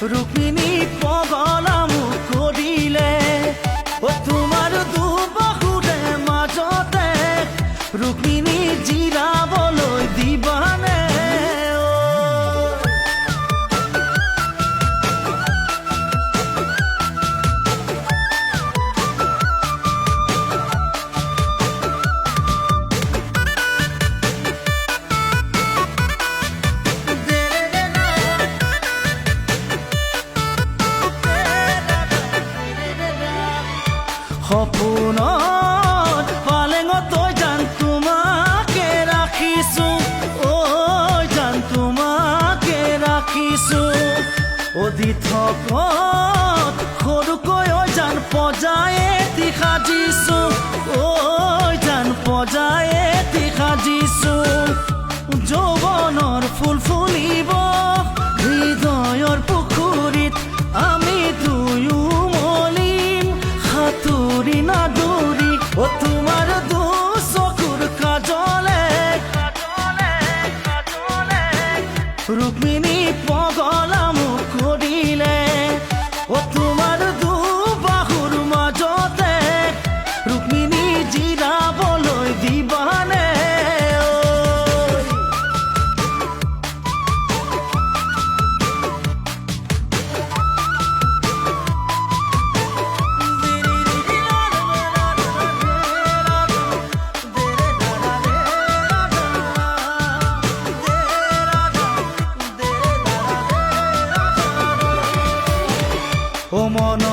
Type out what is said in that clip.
ৰুক্মিণী পগলাম কৰিলে ও তোমাৰ দুবাহুৰে মাজতে ৰুক্মিণী জিৰাবলৈ দিবানে সপোনত পালেঙত তই জান তোমাকে ৰাখিছো ঐ জান তোমাকে ৰাখিছো অদি থকত সৰুকৈ ঐ জান পজাই এটি সাজিছো ঐ জান পজাই এটি সাজিছো যৌৱনৰ ফুল ফুলিব হৃদয়ৰ পুখুৰীত আমি দুয়ো সাঁতুৰি নাদুৰি ও তোমাৰ দুচকুৰ কাজলে ৰুক্মিণী পগলাম কৰিলে ও তোমাৰ দুবাহুৰ মাজতে ৰুক্মিণী জিৰাবলৈ দিবানে ও মন